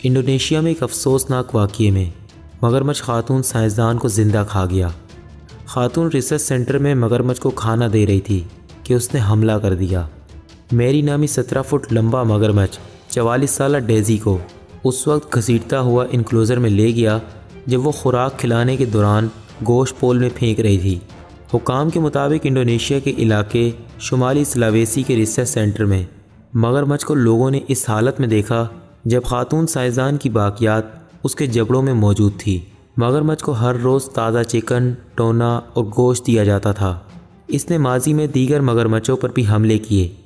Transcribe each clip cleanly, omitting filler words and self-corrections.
Indonesia में एक अफसोसनाक वाक़ये में मगरमच्छ खातून साइंसदान को ज़िंदा खा गया। खातून रिसर्च सेंटर में मगरमच्छ को खाना दे रही थी कि उसने हमला कर दिया। मैरी नामी 17 फुट लंबा मगरमच्छ 44 साला डेज़ी को उस वक्त घसीटता हुआ इनक्लोज़र में ले गया जब वो खुराक खिलाने के दौरान गोश्त पोल में फेंक रही थी। हुकाम के मुताबिक इंडोनेशिया के इलाके शुमाली सुलावेसी के रिसर्च सेंटर में मगरमच्छ को लोगों ने इस हालत में देखा जब खातून साइंसदान की बाकियात उसके जबड़ों में मौजूद थी। मगरमच्छ को हर रोज़ ताज़ा चिकन, टोना और गोश्त दिया जाता था। इसने माजी में दीगर मगरमच्छों पर भी हमले किए,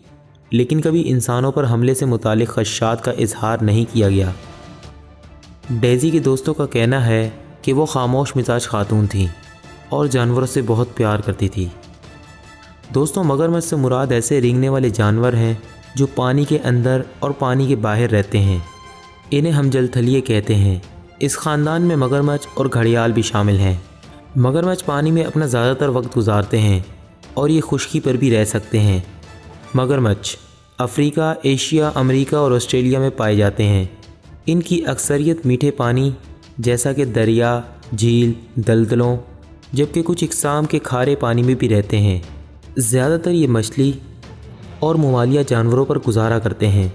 लेकिन कभी इंसानों पर हमले से मुतालिक खदशात का इजहार नहीं किया गया। डेज़ी के दोस्तों का कहना है कि वो खामोश मिजाज खातून थी और जानवरों से बहुत प्यार करती थी। दोस्तों, मगरमच्छ से मुराद ऐसे रेंगने वाले जानवर हैं जो पानी के अंदर और पानी के बाहर रहते हैं। इन्हें हम जलथलिए कहते हैं। इस ख़ानदान में मगरमच्छ और घड़ियाल भी शामिल हैं। मगरमच्छ पानी में अपना ज़्यादातर वक्त गुजारते हैं और ये खुश्की पर भी रह सकते हैं। मगरमच्छ अफ्रीका, एशिया, अमेरिका और ऑस्ट्रेलिया में पाए जाते हैं। इनकी अक्सरियत मीठे पानी जैसा कि दरिया, झील, दलदलों, जबकि कुछ इकसाम के खारे पानी में भी रहते हैं। ज़्यादातर ये मछली और मवालिया जानवरों पर गुजारा करते हैं।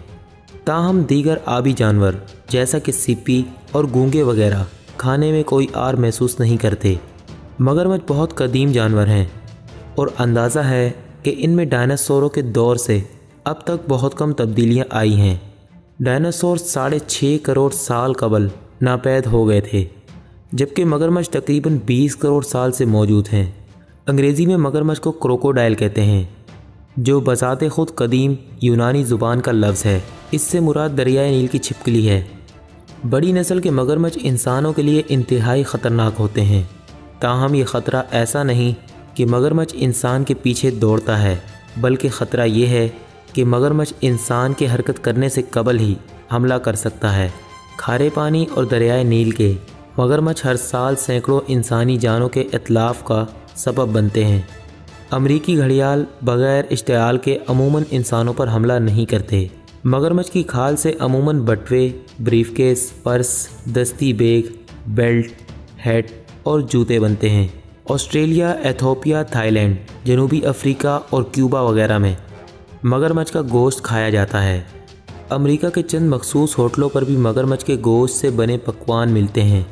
ताहम दीगर आबी जानवर जैसा कि सीपी और गूंगे वगैरह खाने में कोई आर महसूस नहीं करते। मगरमच्छ बहुत कदीम जानवर हैं और अंदाज़ा है कि इनमें डायनासोरों के दौर से अब तक बहुत कम तब्दीलियां आई हैं। डायनासोर 6.5 करोड़ साल कबल नापैद हो गए थे, जबकि मगरमच्छ तकरीबन 20 करोड़ साल से मौजूद हैं। अंग्रेज़ी में मगरमच्छ को क्रोकोडाइल कहते हैं, जो बज़ाते ख़ुद कदीम यूनानी ज़ुबान का लफ्ज़ है। इससे मुराद दरियाए नील की छिपकली है। बड़ी नस्ल के मगरमच्छ इंसानों के लिए इंतहाई ख़तरनाक होते हैं। ताहम ये ख़तरा ऐसा नहीं कि मगरमच्छ इंसान के पीछे दौड़ता है, बल्कि ख़तरा ये है कि मगरमच्छ इंसान के हरकत करने से कबल ही हमला कर सकता है। खारे पानी और दरियाए नील के मगरमच्छ हर साल सैकड़ों इंसानी जानों के इतलाफ़ का सबब बनते हैं। अमरीकी घड़ियाल बग़ैर इश्तिआल के अमूमन इंसानों पर हमला नहीं करते। मगरमच्छ की खाल से अमूमन बटवे, ब्रीफकेस, पर्स, दस्ती बैग, बेल्ट, हैट और जूते बनते हैं। ऑस्ट्रेलिया, एथोपिया, थाईलैंड, जनूबी अफ्रीका और क्यूबा वगैरह में मगरमच्छ का गोश्त खाया जाता है। अमेरिका के चंद मखसूस होटलों पर भी मगरमच्छ के गोश्त से बने पकवान मिलते हैं।